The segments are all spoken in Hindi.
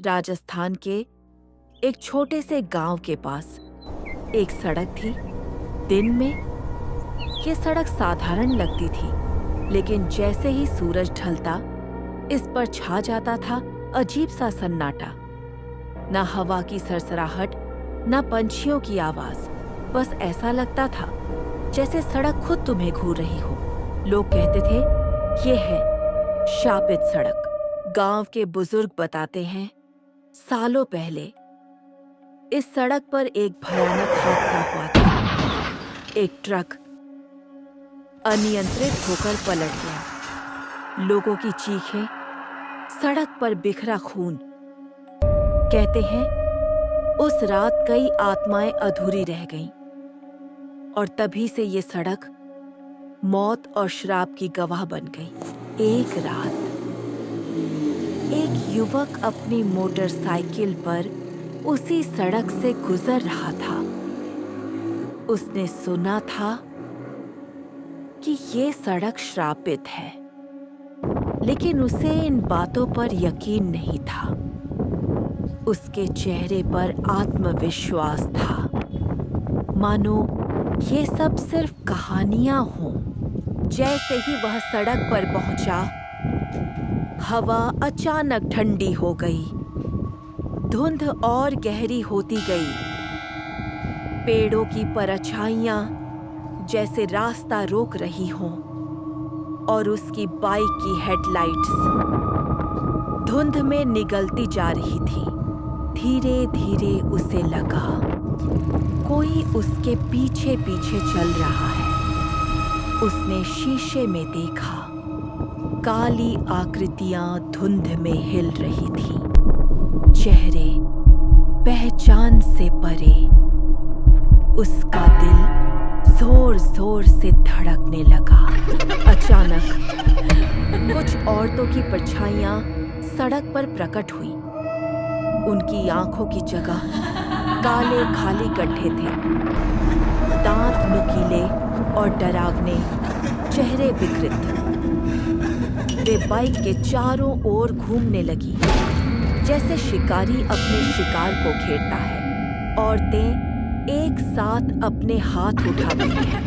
राजस्थान के एक छोटे से गांव के पास एक सड़क थी। दिन में ये सड़क साधारण लगती थी, लेकिन जैसे ही सूरज ढलता इस पर छा जाता था अजीब सा सन्नाटा। न हवा की सरसराहट, न पंछियों की आवाज, बस ऐसा लगता था जैसे सड़क खुद तुम्हें घूर रही हो। लोग कहते थे ये है शापित सड़क। गांव के बुजुर्ग बताते हैं, सालों पहले इस सड़क पर एक भयानक हादसा हुआ था। एक ट्रक अनियंत्रित होकर पलट गया। लोगों की चीखें, सड़क पर बिखरा खून। कहते हैं उस रात कई आत्माएं अधूरी रह गईं और तभी से ये सड़क मौत और श्राप की गवाह बन गई। एक रात एक युवक अपनी मोटरसाइकिल पर उसी सड़क से गुजर रहा था। उसने सुना था कि ये सड़क श्रापित है, लेकिन उसे इन बातों पर यकीन नहीं था। उसके चेहरे पर आत्मविश्वास था, मानो ये सब सिर्फ कहानियां हों। जैसे ही वह सड़क पर पहुंचा, हवा अचानक ठंडी हो गई। धुंध और गहरी होती गई। पेड़ों की परछाइयां जैसे रास्ता रोक रही हों और उसकी बाइक की हेडलाइट्स धुंध में निगलती जा रही थी। धीरे धीरे उसे लगा कोई उसके पीछे पीछे चल रहा है। उसने शीशे में देखा, काली आकृतियां धुंध में हिल रही थीं। चेहरे पहचान से परे। उसका दिल जोर जोर से धड़कने लगा। अचानक कुछ औरतों की परछाइयां सड़क पर प्रकट हुई। उनकी आंखों की जगह काले खाली गड्ढे थे। दांत नुकीले और डरावने, चेहरे विकृत। वे बाइक के चारों ओर घूमने लगी, जैसे शिकारी अपने शिकार को घेरता है। औरतें एक साथ अपने हाथ उठाती हैं।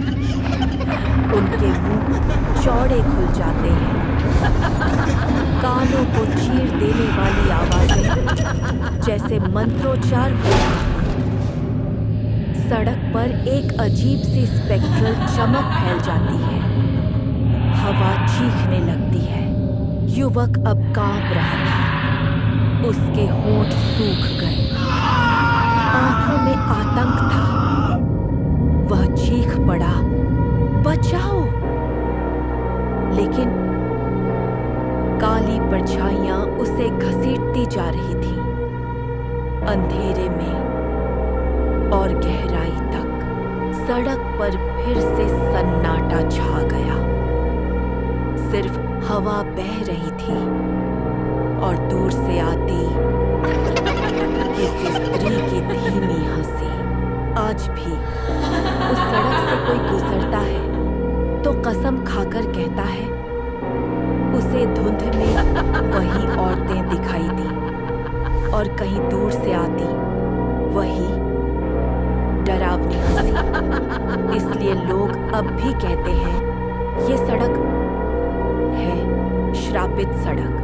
उनके मुंह चौड़े खुल जाते हैं। कानों को चीर देने वाली आवाजें जैसे मंत्रोच्चार हो रहा है। सड़क पर एक अजीब सी स्पेक्ट्रल चमक फैल जाती है। हवा चीखने लगती है। युवक अब कांप रहा था। उसके होंठ सूख गए। आंखों में आतंक था। वह चीख पड़ा, बचाओ! लेकिन काली परछाइयां उसे घसीटती जा रही थीं। अंधेरे में और गहराई तक सड़क पर फिर से सन्नाटा छा गया। सिर्फ हवा बह रही थी और दूर से आती किसी स्त्री की धीमी हंसी। आज भी उस सड़क से कोई गुजरता है तो कसम खाकर कहता है उसे धुंध में वही औरतें दिखाई दी और कहीं दूर से आती वही डरावनी हंसी। इसलिए लोग अब भी कहते हैं ये सड़क है श्रापित सड़क।